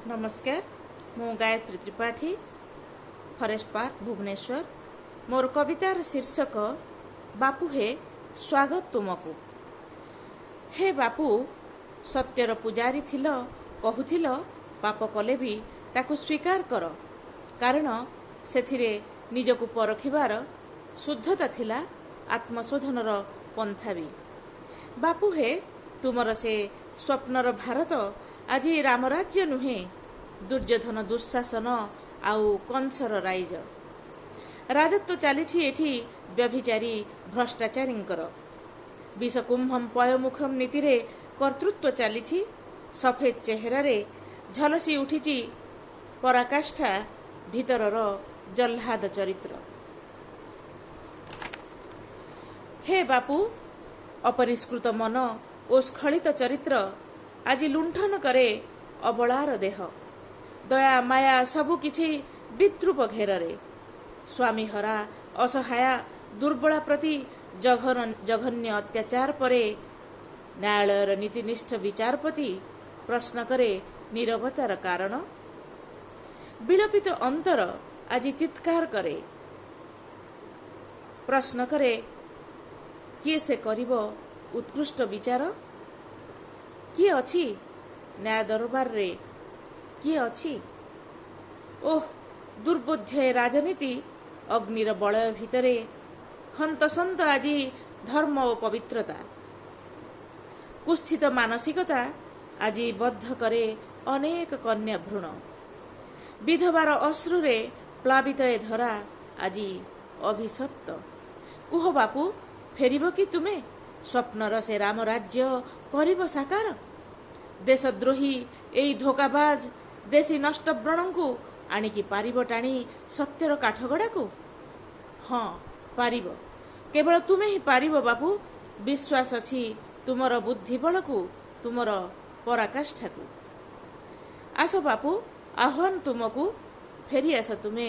नमस्कार मु Gayatri Tripathi forest park Bhubaneswar मोर कवितार शीर्षक बापू हे स्वागत तुमको। हे बापू सत्यर पुजारी थिल कहूथिल पाप कले भी ताकू स्वीकार कर कारण सेथिरे निजकू परखिबार शुद्धता थिला आत्मशोधनर पंथा भी। बापू हे तुमर से स्वप्नर भारत आज रामराज्य नुहे दुर्योधन दुशासन आउ कंसर राइज राजत्व चली एठी व्यभिचारी भ्रष्टाचारींकर विषकुंभम पयमुखम नीति रे कर्तृत्व चली सफेद चेहरारे झलसी उठी पराकाष्ठा भीतरर जल्लाद चरित्र। हे बापू अपरिष्कृत मन ओ स्खलित चरित्र आज लुंठन करे अबलार देह दया माया सबु किछि विद्रूप घेରରେ स्वामी हरा असहाया दुर्बला प्रति जघन्य अत्याचार परे न्यायालयर नीतिनिष्ठ विचारपति प्रश्न करे नीरवतार कारण विलपित अंतर आज चित्कार करे प्रश्न करे किए से करिबो उत्कृष्ट विचार किए अछि न्याय दरबार रे किए अछि। ओह दुर्बोध्य राजनीति अग्निर बलय भितरे हंतसंत आजी धर्म और पवित्रता कुत्सित मानसिकता आजी बद्ध करे अनेक कन्या भ्रूण विधवार अश्रुरे प्लावित ए धरा आजी अभिशप्त। कुह बापू फेरिब कि तुमे स्वप्नर से राम राज्य करिब साकार देशद्रोही एई धोकाबाज देशी नष्ट व्रणଙ୍କୁ आनिकी पारिब टाणी सत्यर काठगड़ा को। हाँ पारिब केवल तुमे ही पारिब बापू विश्वास अछि तुमर बुद्धि बल को तुमर पराकाष्ठा को। आस बापू आह्वान तुमको फेरी आस तुमे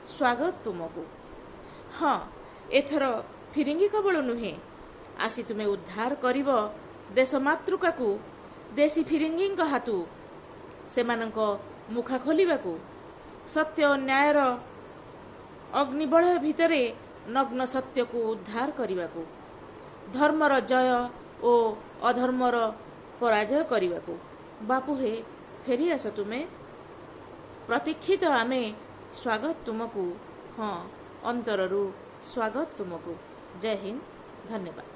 स्वागत तुमको। हाँ एथर फिरिंगी कबल नुहे आसी तुमे उद्धार करिब देश मातृका को देशी फिरिंगी हाथू सेमानंक मुखा खोलिबाकू सत्य और न्यायर अग्निबलय भितरे नग्न सत्य को उद्धार करिबाकू धर्मर जय और अधर्मर पराजय करिबाकू। बापू हे फेरी आस तुमे प्रतीक्षित आमे स्वागत तुमको। हाँ अंतररू स्वागत तुमको। जय हिंद धन्यवाद।